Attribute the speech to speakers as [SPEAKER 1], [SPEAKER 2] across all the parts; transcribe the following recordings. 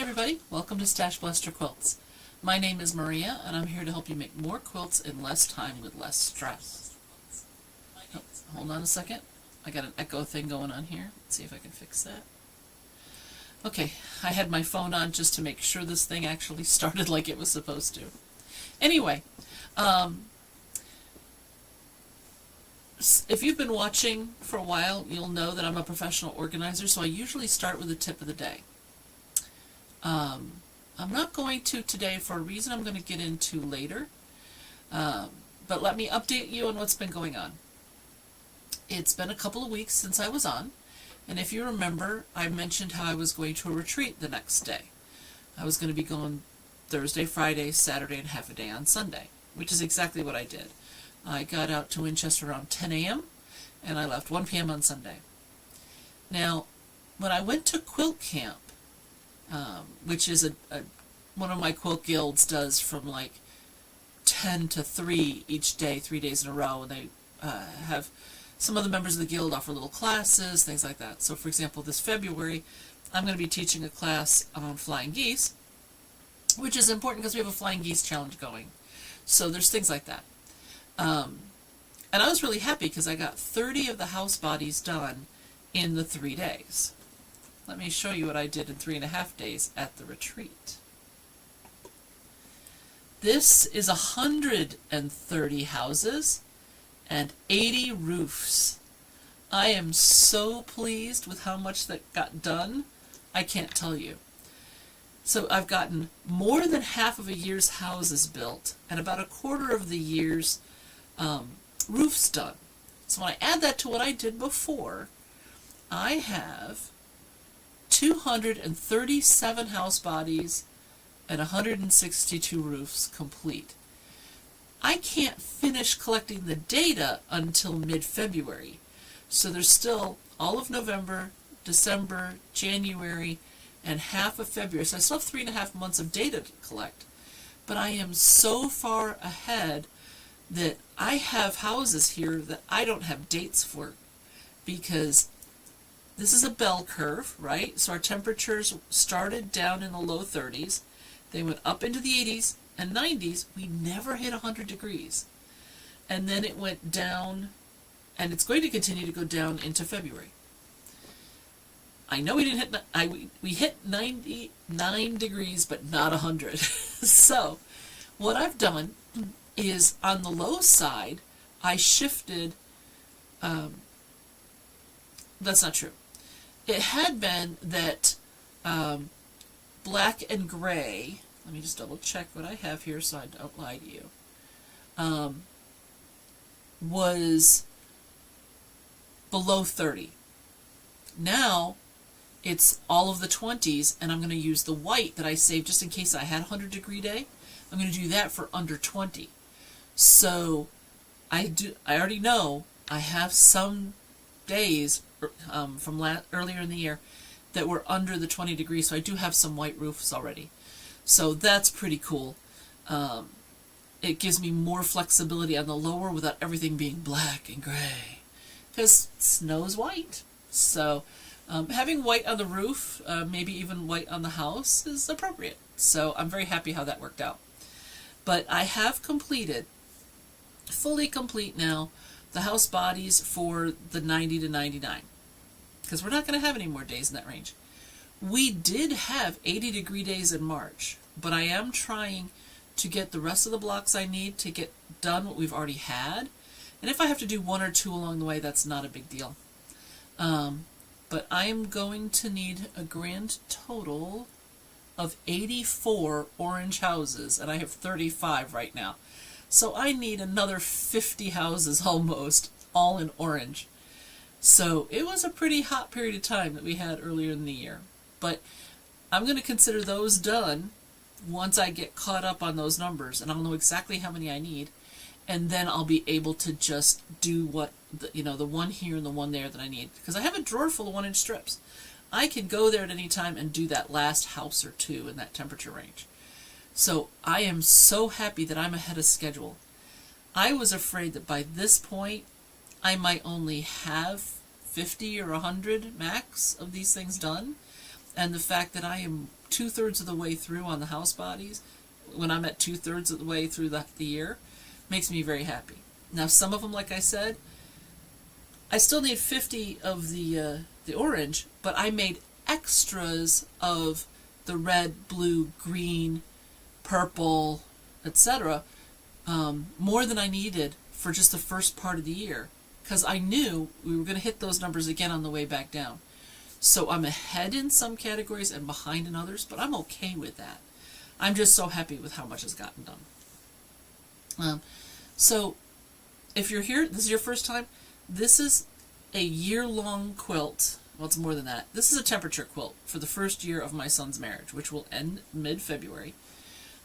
[SPEAKER 1] everybody, welcome to StashBlaster Quilts. My name is Maria and I'm here to help you make more quilts in less time with less stress. Oh, hold on a second, I got an echo thing going on here. Let's see if I can fix that. Okay, I had my phone on just to make sure this thing actually started like it was supposed to. Anyway, if you've been watching for a while, you'll know that I'm a professional organizer, so I usually start with the tip of the day. I'm not going to today for a reason I'm going to get into later, but let me update you on what's been going on. It's been a couple of weeks since I was on, and if you remember, I mentioned how I was going to a retreat the next day. I was going to be going Thursday, Friday, Saturday, and half a day on Sunday, which is exactly what I did. I got out to Winchester around 10 a.m. and I left 1 p.m. on Sunday. Now, when I went to quilt camp, which is one of my quilt guilds does from like 10 to 3 each day, 3 days in a row, and they have some of the members of the guild offer little classes, things like that. So for example, this February I'm going to be teaching a class on flying geese, which is important because we have a flying geese challenge going. So there's things like that. And I was really happy because I got 30 of the house bodies done in the 3 days. Let me show you what I did in 3.5 days at the retreat. This is 130 houses and 80 roofs. I am so pleased with how much that got done, I can't tell you. So I've gotten more than half of a year's houses built and about a quarter of the year's roofs done. So when I add that to what I did before, I have 237 house bodies and 162 roofs complete. I can't finish collecting the data until mid-February, so there's still all of November, December, January, and half of February. So I still have 3.5 months of data to collect, but I am so far ahead that I have houses here that I don't have dates for, because this is a bell curve, right? So our temperatures started down in the low 30s, they went up into the 80s and 90s. We never hit 100 degrees. And then it went down, and it's going to continue to go down into February. I know we didn't hit, we hit 99 degrees, but not 100. So what I've done is on the low side, I shifted, that's not true. It had been that black and gray, let me just double check what I have here so I don't lie to you, was below 30. Now it's all of the 20s, and I'm going to use the white that I saved just in case I had a 100-degree day. I'm going to do that for under 20. So I already know I have some days from earlier in the year that were under the 20 degrees, so I do have some white roofs already. So that's pretty cool. It gives me more flexibility on the lower without everything being black and gray, because snow's white. So having white on the roof, maybe even white on the house, is appropriate. So I'm very happy how that worked out. But I have completed, fully complete now, the house bodies for the 90 to 99, because we're not going to have any more days in that range. We did have 80-degree days in March, but I am trying to get the rest of the blocks I need to get done what we've already had. And if I have to do 1 or 2 along the way, that's not a big deal. But I am going to need a grand total of 84 orange houses, and I have 35 right now. So I need another 50 houses almost, all in orange. So it was a pretty hot period of time that we had earlier in the year. But I'm going to consider those done once I get caught up on those numbers, and I'll know exactly how many I need, and then I'll be able to just do what, the one here and the one there that I need. Because I have a drawer full of 1-inch strips. I can go there at any time and do that last house or 2 in that temperature range. So I am so happy that I'm ahead of schedule. I was afraid that by this point I might only have 50 or 100 max of these things done, and the fact that I am 2/3 of the way through on the house bodies, when I'm at 2/3 of the way through the year, makes me very happy. Now, some of them, like I said, I still need 50 of the orange, but I made extras of the red, blue, green, purple, etc., more than I needed for just the first part of the year, because I knew we were going to hit those numbers again on the way back down. So I'm ahead in some categories and behind in others, but I'm okay with that. I'm just so happy with how much has gotten done. So if you're here, this is your first time, this is a year-long quilt. Well, it's more than that. This is a temperature quilt for the first year of my son's marriage, which will end mid-February.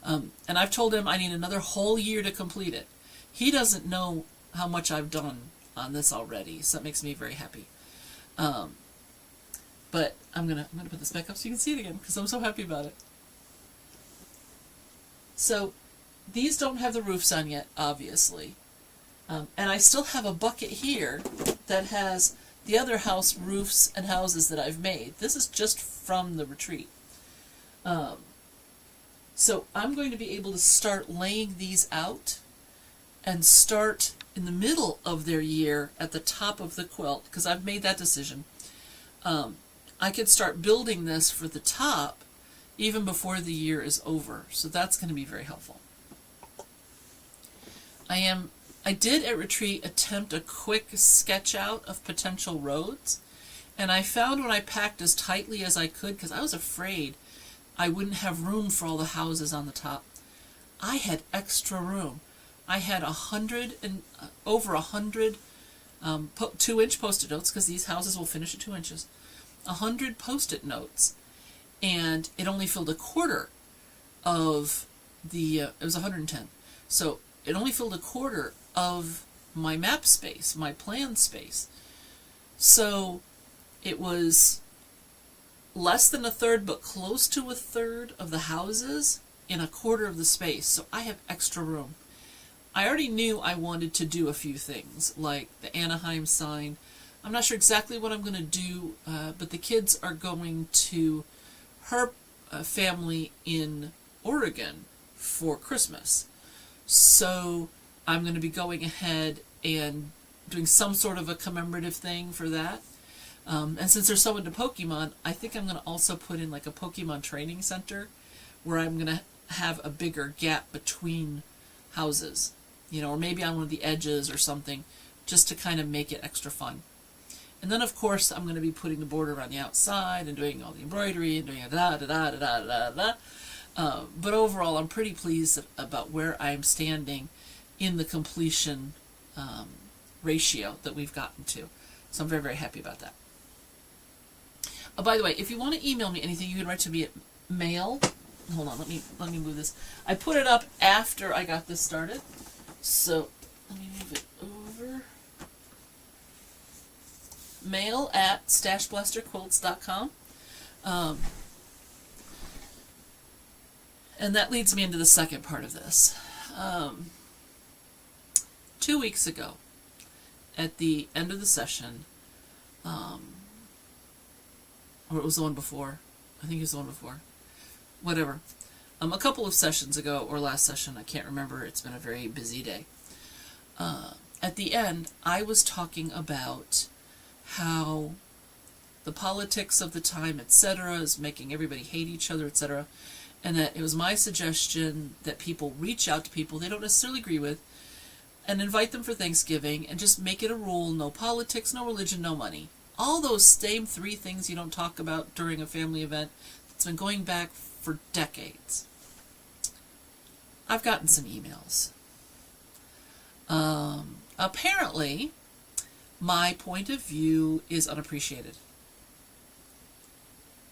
[SPEAKER 1] And I've told him I need another whole year to complete it. He doesn't know how much I've done on this already, so that makes me very happy. But I'm gonna put this back up so you can see it again, because I'm so happy about it. So these don't have the roofs on yet, obviously. And I still have a bucket here that has the other house roofs and houses that I've made. This is just from the retreat. So I'm going to be able to start laying these out and start in the middle of their year at the top of the quilt, because I've made that decision. I could start building this for the top even before the year is over, so that's going to be very helpful. I did at retreat attempt a quick sketch out of potential roads, and I found when I packed as tightly as I could, because I was afraid I wouldn't have room for all the houses on the top, I had extra room. I had over 100 2-inch Post-it notes, because these houses will finish at 2 inches. 100 Post-it notes, and it only filled a quarter of the. It was 110, so it only filled a quarter of my map space, my plan space. So it was less than a third, but close to a third of the houses in a quarter of the space. So I have extra room. I already knew I wanted to do a few things, like the Anaheim sign. I'm not sure exactly what I'm going to do, but the kids are going to her family in Oregon for Christmas. So I'm going to be going ahead and doing some sort of a commemorative thing for that. And since they're so into Pokemon, I think I'm going to also put in like a Pokemon training center where I'm going to have a bigger gap between houses, or maybe on one of the edges or something, just to kind of make it extra fun. And then, of course, I'm going to be putting the border around the outside and doing all the embroidery and doing da-da-da-da-da-da-da. But overall, I'm pretty pleased about where I'm standing in the completion ratio that we've gotten to. So I'm very, very happy about that. By the way, if you want to email me anything, you can write to me at mail. Hold on, let me move this. I put it up after I got this started. So let me move it over. Mail at StashBlasterQuilts.com. And that leads me into the second part of this. 2 weeks ago, at the end of the session, or it was the one before, I think it was the one before, whatever, a couple of sessions ago, or last session, I can't remember, it's been a very busy day. At the end, I was talking about how the politics of the time, etc., is making everybody hate each other, etc., and that it was my suggestion that people reach out to people they don't necessarily agree with and invite them for Thanksgiving and just make it a rule: no politics, no religion, no money. All those same 3 things you don't talk about during a family event that's been going back for decades. I've gotten some emails. Apparently, my point of view is unappreciated.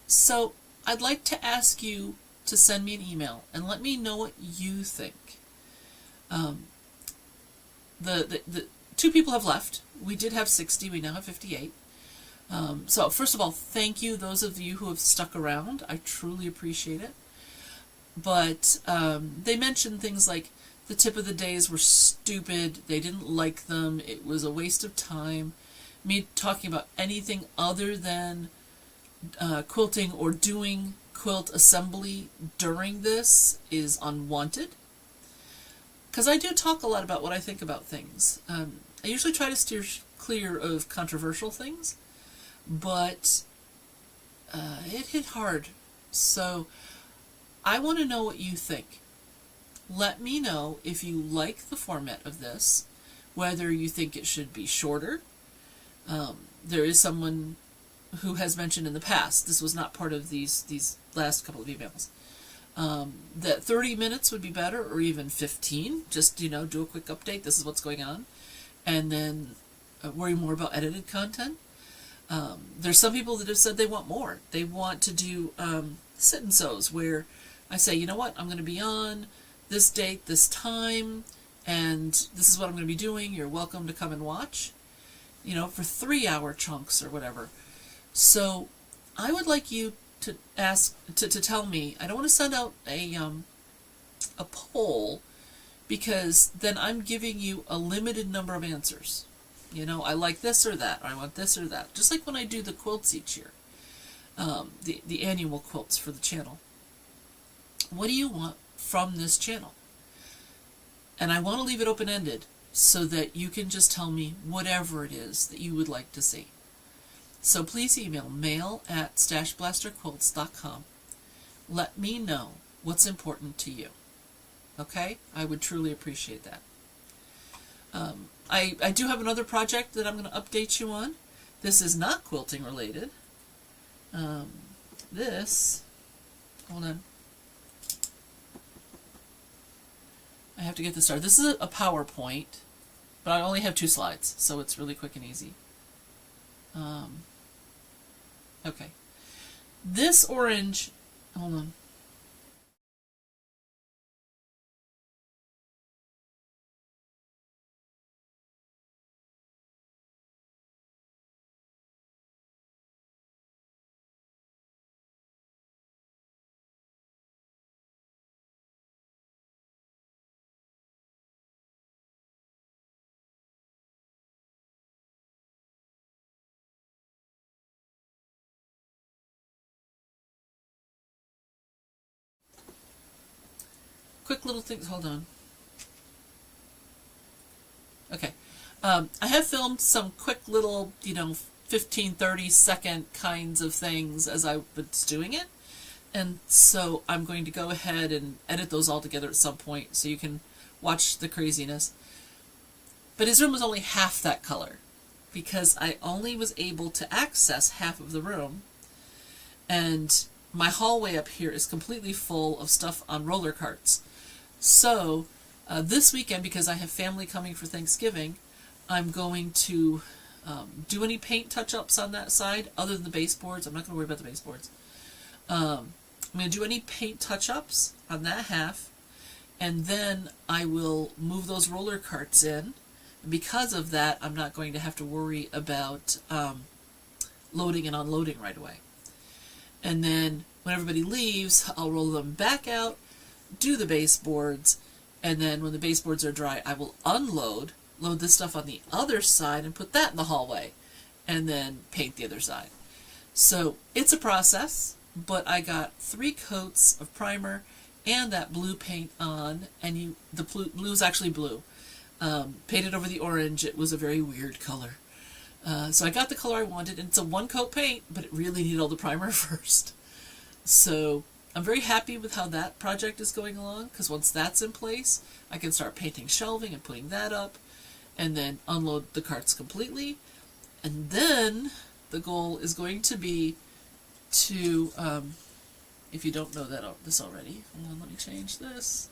[SPEAKER 1] So I'd like to ask you to send me an email and let me know what you think. The 2 people have left. We did have 60. We now have 58. So first of all, thank you, those of you who have stuck around. I truly appreciate it. But they mentioned things like the tip of the days were stupid. They didn't like them. It was a waste of time. Me talking about anything other than quilting or doing quilt assembly during this is unwanted, because I do talk a lot about what I think about things. I usually try to steer clear of controversial things, but it hit hard. So I want to know what you think. Let me know if you like the format of this, whether you think it should be shorter. There is someone who has mentioned in the past, this was not part of these last couple of emails, that 30 minutes would be better, or even 15. Just, do a quick update. This is what's going on. And then worry more about edited content. There's some people that have said they want more. They want to do sit and sews, where I say, you know what, I'm going to be on this date, this time, and this is what I'm going to be doing. You're welcome to come and watch, for 3-hour chunks or whatever. So I would like you to ask, to tell me. I don't want to send out a poll, because then I'm giving you a limited number of answers. I like this or that, or I want this or that. Just like when I do the quilts each year, the annual quilts for the channel. What do you want from this channel? And I want to leave it open-ended so that you can just tell me whatever it is that you would like to see. So please email mail@StashBlasterQuilts.com. Let me know what's important to you. Okay? I would truly appreciate that. I do have another project that I'm going to update you on. This is not quilting related. Hold on. I have to get this started. This is a PowerPoint, but I only have 2 slides, so it's really quick and easy. Okay. This orange, hold on. Quick little things, hold on. Okay. I have filmed some quick little, 15, 30-second kinds of things as I was doing it. And so I'm going to go ahead and edit those all together at some point so you can watch the craziness. But his room was only half that color, because I only was able to access half of the room. And my hallway up here is completely full of stuff on roller carts. So this weekend, because I have family coming for Thanksgiving, I'm going to do any paint touch-ups on that side other than the baseboards. I'm not going to worry about the baseboards. I'm going to do any paint touch-ups on that half, and then I will move those roller carts in. And because of that, I'm not going to have to worry about loading and unloading right away. And then when everybody leaves, I'll roll them back out, do the baseboards, and then when the baseboards are dry, I will load this stuff on the other side and put that in the hallway, and then paint the other side. So it's a process, but I got 3 coats of primer and that blue paint on, and the blue is actually blue. Painted over the orange. It was a very weird color. So I got the color I wanted, and it's a 1-coat paint, but it really needed all the primer first. So I'm very happy with how that project is going along, because once that's in place, I can start painting shelving and putting that up, and then unload the carts completely. And then the goal is going to be to, if you don't know this already, hold on, let me change this.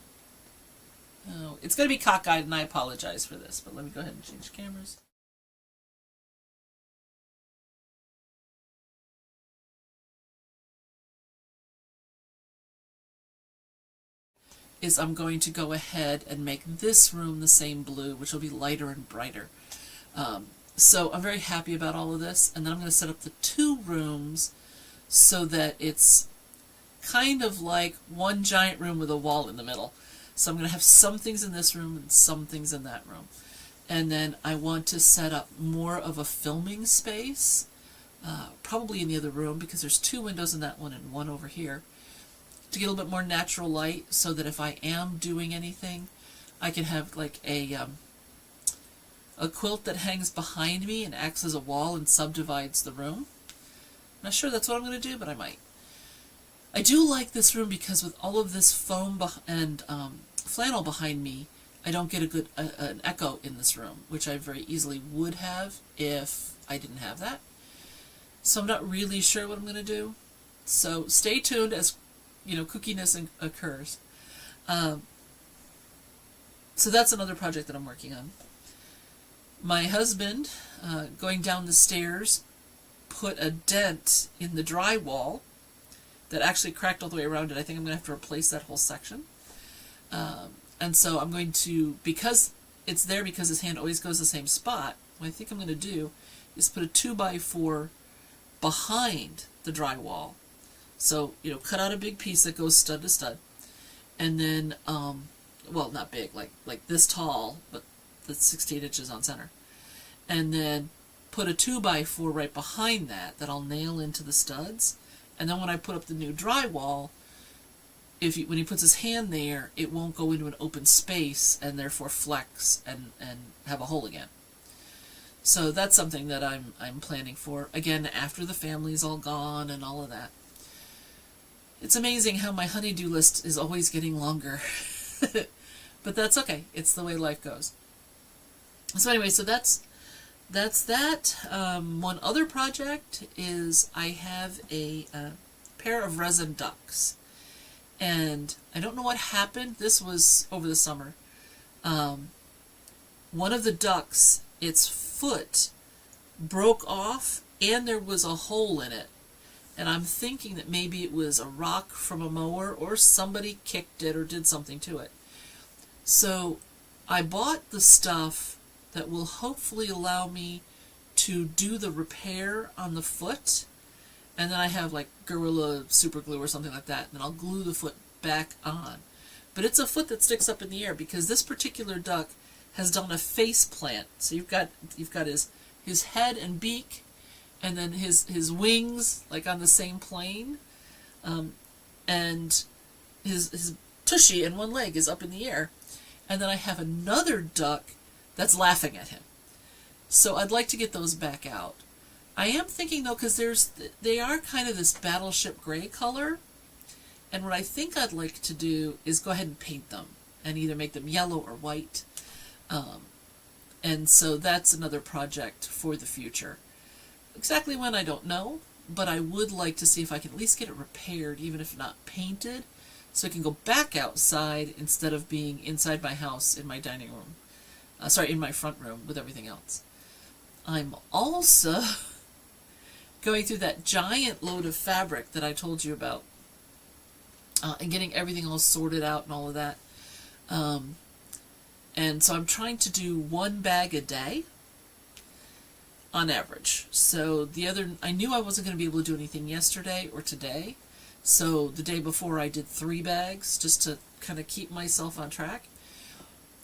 [SPEAKER 1] Oh, it's going to be cockeyed, and I apologize for this, but let me go ahead and change cameras. Is I'm going to go ahead and make this room the same blue, which will be lighter and brighter. So I'm very happy about all of this, and then I'm going to set up the 2 rooms so that it's kind of like one giant room with a wall in the middle. So I'm going to have some things in this room and some things in that room. And then I want to set up more of a filming space, probably in the other room, because there's 2 windows in that one and 1 over here. to get a little bit more natural light, so that if I am doing anything, I can have like a quilt that hangs behind me and acts as a wall and subdivides the room. Not sure that's what I'm going to do, but I might. I do like this room because with all of this foam and flannel behind me, I don't get a good an echo in this room, which I very easily would have if I didn't have that. So I'm not really sure what I'm going to do. So stay tuned as, kookiness occurs. So that's another project that I'm working on. My husband, going down the stairs, put a dent in the drywall that actually cracked all the way around it. I think I'm going to have to replace that whole section. And so I'm going to, because it's there because his hand always goes the same spot, what I think I'm going to do is put a 2x4 behind the drywall. So, cut out a big piece that goes stud to stud. And then, well, not big, like this tall, but that's 16 inches on center. And then put a 2x4 right behind that I'll nail into the studs. And then when I put up the new drywall, when he puts his hand there, it won't go into an open space and therefore flex and have a hole again. So that's something that I'm planning for. Again, after the family's all gone and all of that. It's amazing how my honey-do list is always getting longer. But that's okay. It's the way life goes. So anyway, so that's that. One other project is I have a pair of resin ducks. And I don't know what happened. This was over the summer. One of the ducks, its foot broke off and there was a hole in it. And I'm thinking that maybe it was a rock from a mower or somebody kicked it or did something to it. So I bought the stuff that will hopefully allow me to do the repair on the foot. And then I have like Gorilla super glue or something like that, and then I'll glue the foot back on. But it's a foot that sticks up in the air because this particular duck has done a face plant. So you've got his head and beak, and then his wings like on the same plane, and his tushy and one leg is up in the air, and then I have another duck that's laughing at him. So I'd like to get those back out. I am thinking though, because they are kind of this battleship gray color, and what I think I'd like to do is go ahead and paint them and either make them yellow or white. And so that's another project for the future. Exactly when, I don't know, but I would like to see if I can at least get it repaired, even if not painted, so it can go back outside instead of being inside my house in my dining room. In my front room with everything else. I'm also going through that giant load of fabric that I told you about, and getting everything all sorted out and all of that. And so I'm trying to do one bag a day on average. So I knew I wasn't going to be able to do anything yesterday or today. So the day before I did 3 bags just to kind of keep myself on track.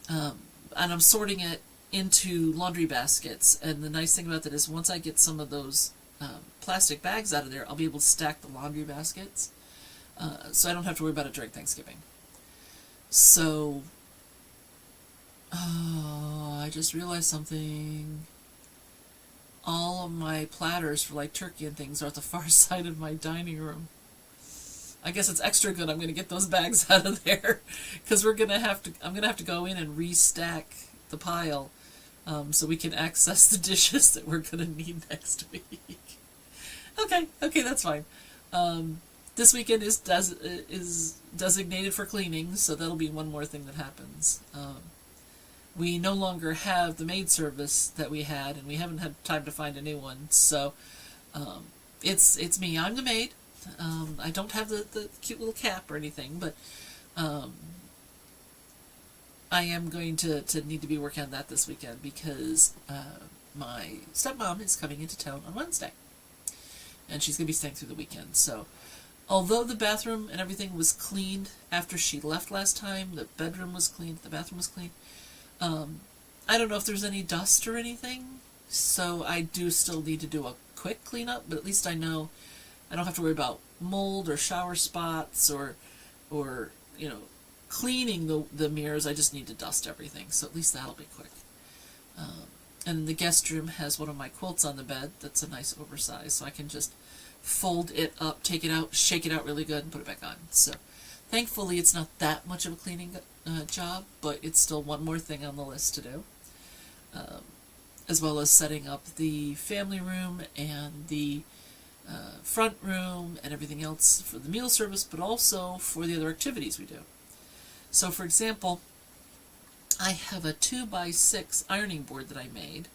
[SPEAKER 1] And I'm sorting it into laundry baskets. And the nice thing about that is once I get some of those plastic bags out of there, I'll be able to stack the laundry baskets. So I don't have to worry about it during Thanksgiving. So, I just realized something. All of my platters for like turkey and things are at the far side of my dining room. I guess it's extra good I'm going to get those bags out of there, because I'm going to have to go in and restack the pile, so we can access the dishes that we're going to need next week. Okay, that's fine. This weekend is designated for cleaning, so that'll be one more thing that happens. We no longer have the maid service that we had, and we haven't had time to find a new one, so it's me. I'm the maid. I don't have the cute little cap or anything, but I am going to need to be working on that this weekend because my stepmom is coming into town on Wednesday, and she's going to be staying through the weekend. So although the bathroom and everything was cleaned after she left last time, the bedroom was cleaned, the bathroom was cleaned, I don't know if there's any dust or anything, so I do still need to do a quick cleanup, but at least I know I don't have to worry about mold or shower spots or or cleaning the mirrors. I just need to dust everything, so at least that'll be quick. And the guest room has one of my quilts on the bed that's a nice oversize, so I can just fold it up, take it out, shake it out really good, and put it back on. So thankfully it's not that much of a cleaning job, but it's still one more thing on the list to do. As well as setting up the family room and the front room and everything else for the meal service, but also for the other activities we do. So for example, I have a 2x6 ironing board that I made,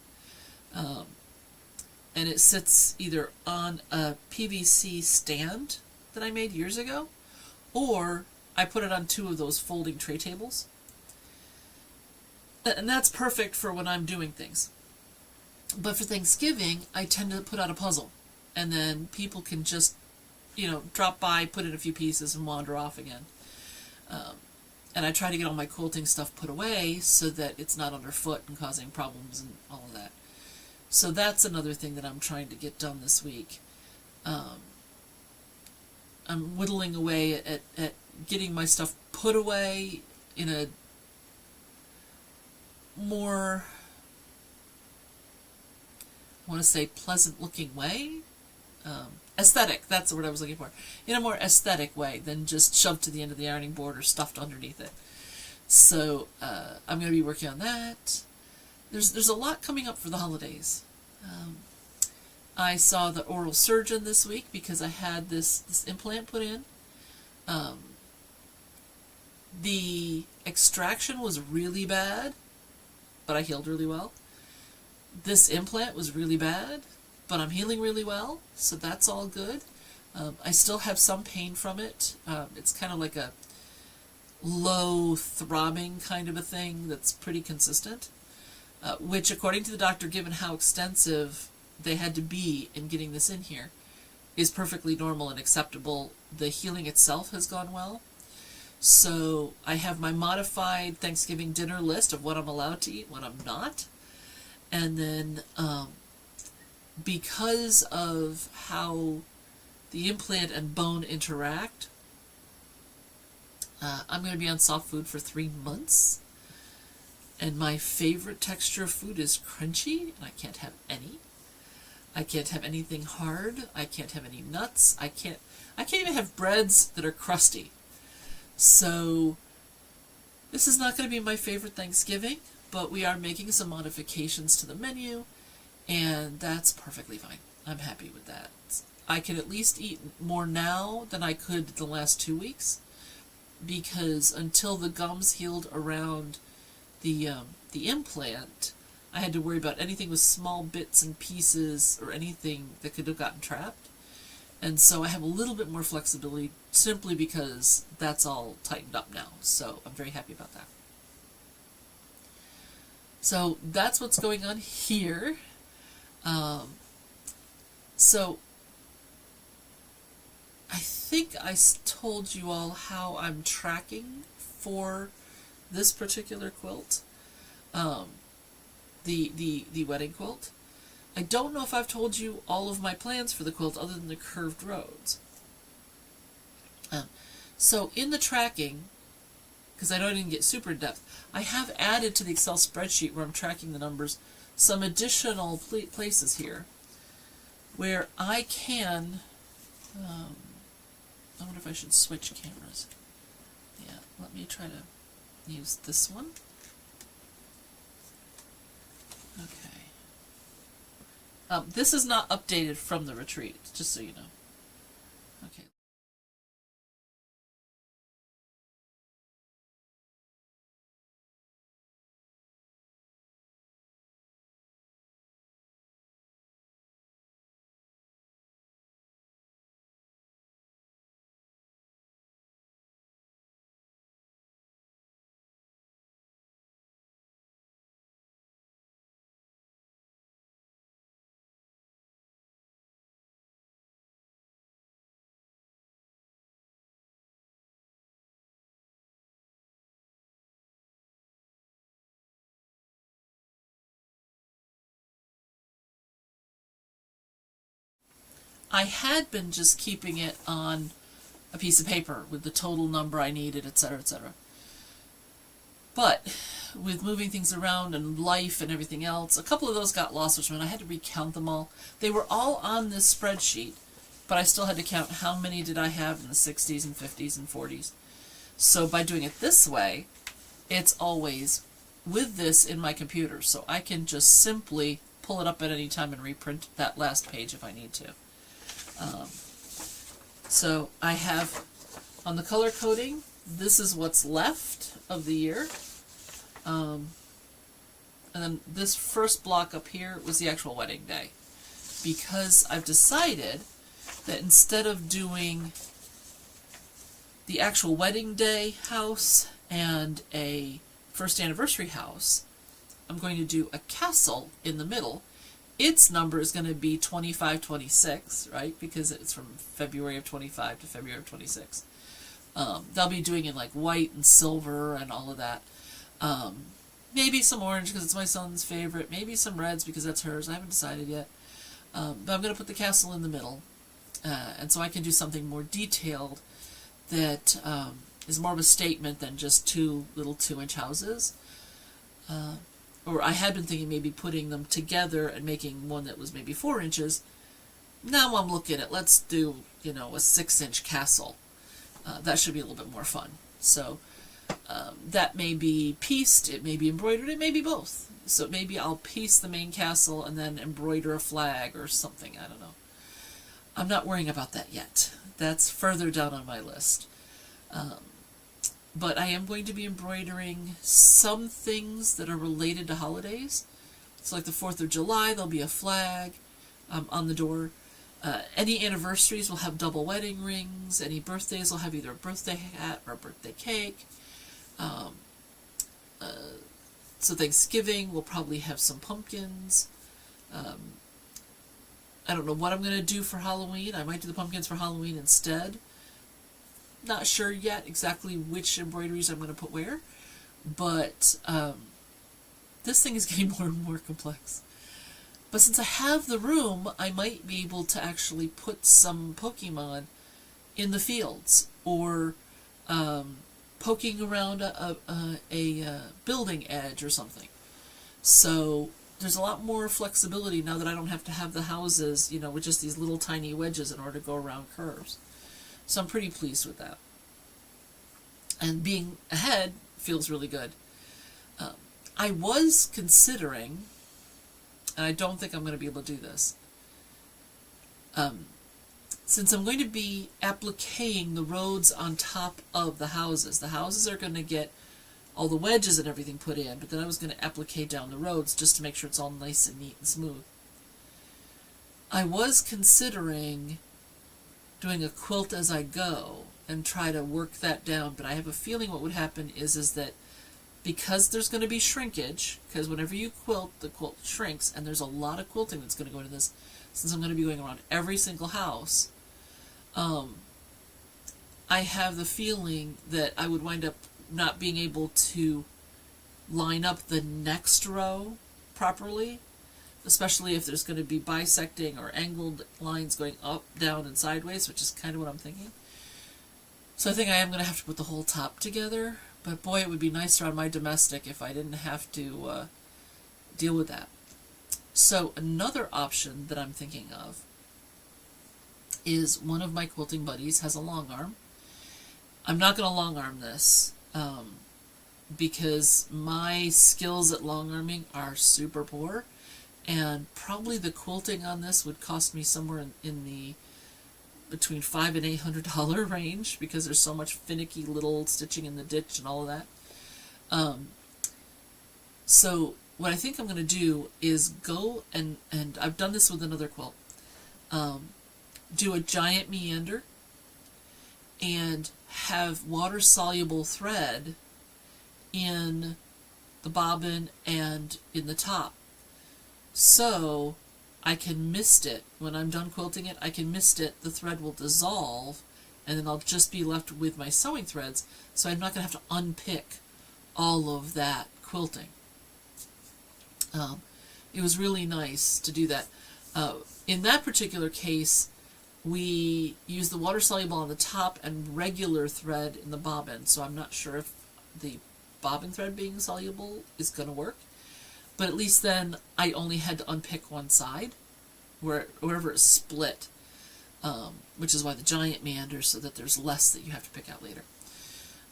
[SPEAKER 1] and it sits either on a PVC stand that I made years ago, or I put it on two of those folding tray tables. And that's perfect for when I'm doing things. But for Thanksgiving, I tend to put out a puzzle, and then people can just, drop by, put in a few pieces, and wander off again. And I try to get all my quilting stuff put away so that it's not underfoot and causing problems and all of that. So that's another thing that I'm trying to get done this week. I'm whittling away at getting my stuff put away in a more, I want to say, pleasant-looking way. Aesthetic, that's the word I was looking for. In a more aesthetic way than just shoved to the end of the ironing board or stuffed underneath it. So I'm going to be working on that. There's a lot coming up for the holidays. I saw the oral surgeon this week because I had this implant put in. The extraction was really bad, but I healed really well. This implant was really bad, but I'm healing really well, so that's all good. I still have some pain from it. It's kind of like a low throbbing kind of a thing that's pretty consistent, which according to the doctor, given how extensive they had to be in getting this in here, is perfectly normal and acceptable. The healing itself has gone well. So I have my modified Thanksgiving dinner list of what I'm allowed to eat, what I'm not. And then because of how the implant and bone interact, I'm going to be on soft food for 3 months. And my favorite texture of food is crunchy, and I can't have any. I can't have anything hard. I can't have any nuts. I can't even have breads that are crusty. So this is not going to be my favorite Thanksgiving, but we are making some modifications to the menu, and that's perfectly fine. I'm happy with that. I can at least eat more now than I could the last 2 weeks, because until the gums healed around the implant, I had to worry about anything with small bits and pieces or anything that could have gotten trapped. And so I have a little bit more flexibility simply because that's all tightened up now. So I'm very happy about that. So that's what's going on here. So I think I told you all how I'm tracking for this particular quilt, the wedding quilt. I don't know if I've told you all of my plans for the quilt other than the curved roads. So in the tracking, because I know I didn't get super in depth, I have added to the Excel spreadsheet where I'm tracking the numbers some additional places here where I can, I wonder if I should switch cameras. Yeah, let me try to use this one. Okay. This is not updated from the retreat, just so you know. Okay. I had been just keeping it on a piece of paper with the total number I needed, etc., etc. But with moving things around and life and everything else, a couple of those got lost, which meant I had to recount them all. They were all on this spreadsheet, but I still had to count how many did I have in the 60s and 50s and 40s. So by doing it this way, it's always with this in my computer, so I can just simply pull it up at any time and reprint that last page if I need to. So I have, on the color coding, this is what's left of the year. And then this first block up here was the actual wedding day. Because I've decided that instead of doing the actual wedding day house and a first anniversary house, I'm going to do a castle in the middle. Its number is going to be 2526, right? Because it's from February of 25 to February of 26. They'll be doing in like white and silver and all of that. Maybe some orange because it's my son's favorite. Maybe some reds because that's hers. I haven't decided yet. But I'm going to put the castle in the middle. And so I can do something more detailed that is more of a statement than just two little 2-inch houses. Or I had been thinking maybe putting them together and making one that was maybe 4 inches. Now I'm looking at, let's do, a 6-inch castle. That should be a little bit more fun. So that may be pieced, it may be embroidered, it may be both. So maybe I'll piece the main castle and then embroider a flag or something, I don't know. I'm not worrying about that yet. That's further down on my list. But I am going to be embroidering some things that are related to holidays. So like the 4th of July, there'll be a flag on the door. Any anniversaries will have double wedding rings. Any birthdays will have either a birthday hat or a birthday cake. So Thanksgiving will probably have some pumpkins. I don't know what I'm going to do for Halloween. I might do the pumpkins for Halloween instead. Not sure yet exactly which embroideries I'm going to put where, but this thing is getting more and more complex. But since I have the room, I might be able to actually put some Pokemon in the fields, or poking around a building edge or something. So there's a lot more flexibility now that I don't have to have the houses, with just these little tiny wedges in order to go around curves. So I'm pretty pleased with that. And being ahead feels really good. I was considering, and I don't think I'm going to be able to do this, since I'm going to be appliquing the roads on top of the houses are going to get all the wedges and everything put in, but then I was going to applique down the roads just to make sure it's all nice and neat and smooth. I was considering doing a quilt as I go and try to work that down, but I have a feeling what would happen is that because there's going to be shrinkage, because whenever you quilt, the quilt shrinks, and there's a lot of quilting that's going to go into this, since I'm going to be going around every single house, I have the feeling that I would wind up not being able to line up the next row properly, especially if there's going to be bisecting or angled lines going up, down, and sideways, which is kind of what I'm thinking. So I think I am going to have to put the whole top together, but boy, it would be nicer on my domestic if I didn't have to deal with that. So another option that I'm thinking of is one of my quilting buddies has a long arm. I'm not going to long arm this because my skills at long arming are super poor, and probably the quilting on this would cost me somewhere in the between $500 and $800 range, because there's so much finicky little stitching in the ditch and all of that. So what I think I'm going to do is go and I've done this with another quilt, do a giant meander and have water-soluble thread in the bobbin and in the top. So I can mist it. When I'm done quilting it, I can mist it, the thread will dissolve, and then I'll just be left with my sewing threads, so I'm not going to have to unpick all of that quilting. It was really nice to do that. In that particular case, we use the water soluble on the top and regular thread in the bobbin, so I'm not sure if the bobbin thread being soluble is going to work, but at least then I only had to unpick one side wherever it's split, which is why the giant meanders, so that there's less that you have to pick out later.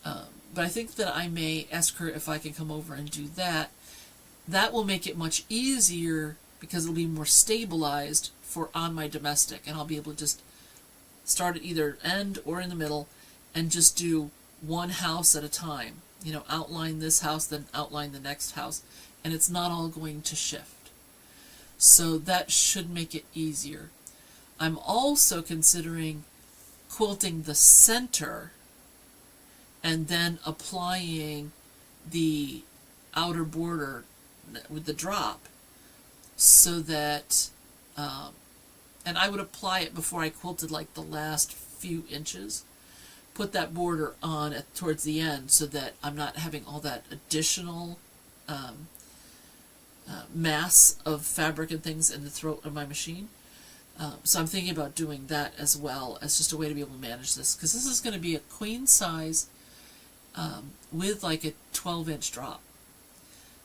[SPEAKER 1] But I think that I may ask her if I can come over and do that. That will make it much easier because it'll be more stabilized for on my domestic, and I'll be able to just start at either end or in the middle and just do one house at a time. You know, outline this house, then outline the next house, and it's not all going to shift. So that should make it easier. I'm also considering quilting the center and then applying the outer border with the drop, so that and I would apply it before I quilted like the last few inches, put that border on towards the end, so that I'm not having all that additional mass of fabric and things in the throat of my machine. So I'm thinking about doing that as well, as just a way to be able to manage this, because this is going to be a queen size with like a 12-inch drop.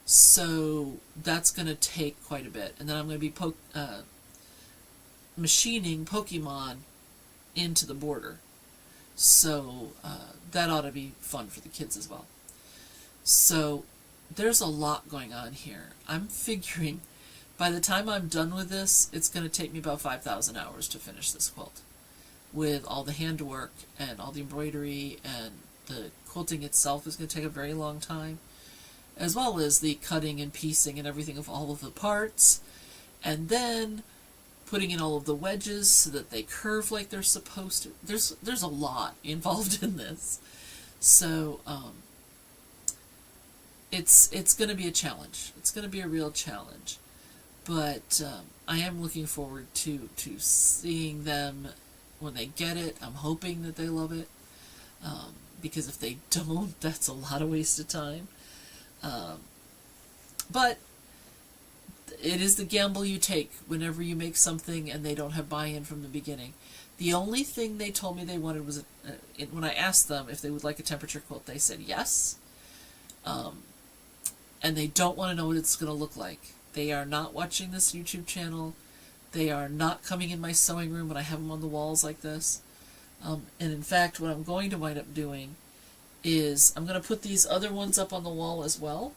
[SPEAKER 1] So that's going to take quite a bit. And then I'm going to be machining Pokemon into the border. So that ought to be fun for the kids as well. So there's a lot going on here. I'm figuring by the time I'm done with this, it's going to take me about 5,000 hours to finish this quilt, with all the handwork and all the embroidery, and the quilting itself is going to take a very long time, as well as the cutting and piecing and everything of all of the parts, and then putting in all of the wedges so that they curve like they're supposed to. There's a lot involved in this. So it's going to be a challenge. It's going to be a real challenge. But I am looking forward to seeing them when they get it. I'm hoping that they love it, because if they don't, that's a lot of wasted time. But it is the gamble you take whenever you make something and they don't have buy-in from the beginning. The only thing they told me they wanted was, when I asked them if they would like a temperature quilt, they said yes. And they don't want to know what it's going to look like. They are not watching this YouTube channel. They are not coming in my sewing room when I have them on the walls like this. And in fact, what I'm going to wind up doing is I'm going to put these other ones up on the wall as well,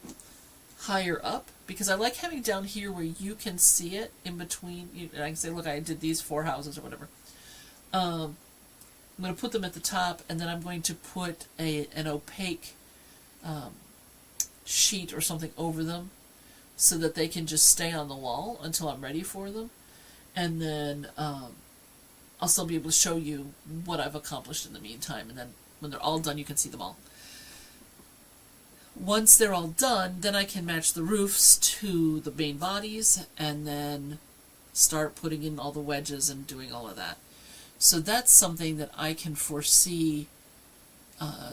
[SPEAKER 1] higher up, because I like having down here where you can see it in between. And I can say, look, I did these 4 houses or whatever. I'm going to put them at the top, and then I'm going to put an opaque sheet or something over them, so that they can just stay on the wall until I'm ready for them. And then I'll still be able to show you what I've accomplished in the meantime, and then when they're all done, you can see them all. Once they're all done, then I can match the roofs to the main bodies, and then start putting in all the wedges and doing all of that. So that's something that I can foresee,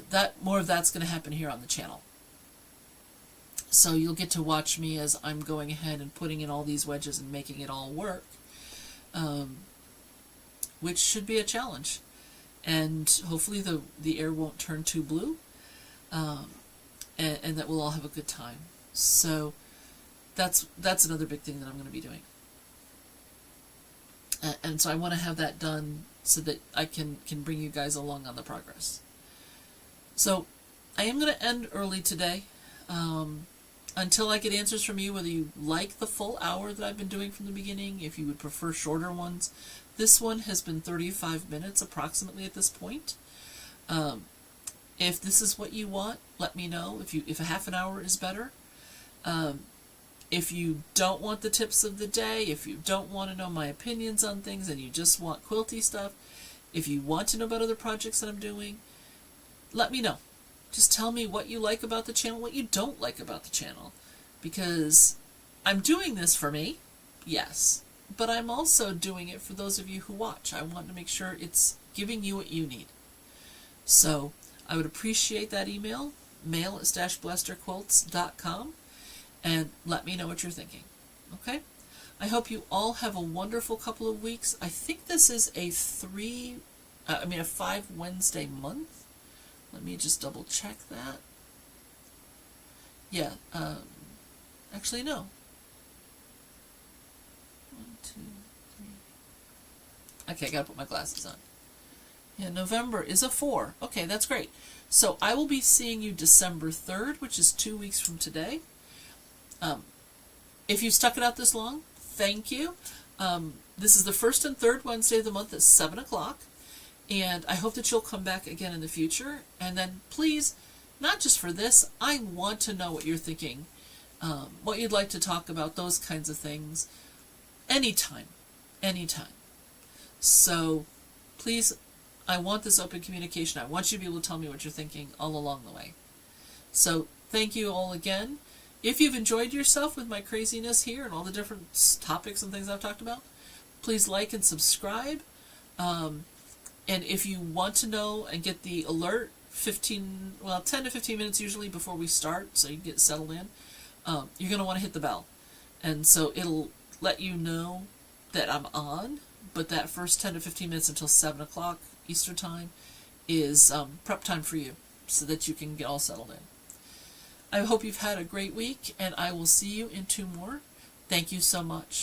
[SPEAKER 1] that more of that's going to happen here on the channel. So you'll get to watch me as I'm going ahead and putting in all these wedges and making it all work, which should be a challenge. And hopefully the air won't turn too blue, and that we'll all have a good time. So that's another big thing that I'm going to be doing. And so I want to have that done so that I can bring you guys along on the progress. So I am going to end early today. Until I get answers from you, whether you like the full hour that I've been doing from the beginning, if you would prefer shorter ones. This one has been 35 minutes approximately at this point. If this is what you want, let me know. If a half an hour is better. If you don't want the tips of the day, if you don't want to know my opinions on things and you just want quilty stuff, if you want to know about other projects that I'm doing, let me know. Just tell me what you like about the channel, what you don't like about the channel. Because I'm doing this for me, yes, but I'm also doing it for those of you who watch. I want to make sure it's giving you what you need. So I would appreciate that email, mail@StashBlasterQuilts.com, and let me know what you're thinking. Okay? I hope you all have a wonderful couple of weeks. I think this is a 5 Wednesday month. Let me just double check that. Yeah, actually no. 1, 2, 3. Okay, I gotta put my glasses on. Yeah, November is a 4. Okay, that's great. So I will be seeing you December 3rd, which is 2 weeks from today. If you stuck it out this long, thank you. This is the first and third Wednesday of the month at 7 o'clock. And I hope that you'll come back again in the future. And then please, not just for this, I want to know what you're thinking, what you'd like to talk about, those kinds of things. Anytime. So please, I want this open communication. I want you to be able to tell me what you're thinking all along the way. So thank you all again. If you've enjoyed yourself with my craziness here and all the different topics and things I've talked about, please like and subscribe. And if you want to know and get the alert 10 to 15 minutes usually before we start, so you can get settled in, you're going to want to hit the bell. And so it'll let you know that I'm on, but that first 10 to 15 minutes until 7 o'clock Eastern time is prep time for you, so that you can get all settled in. I hope you've had a great week, and I will see you in 2 more. Thank you so much.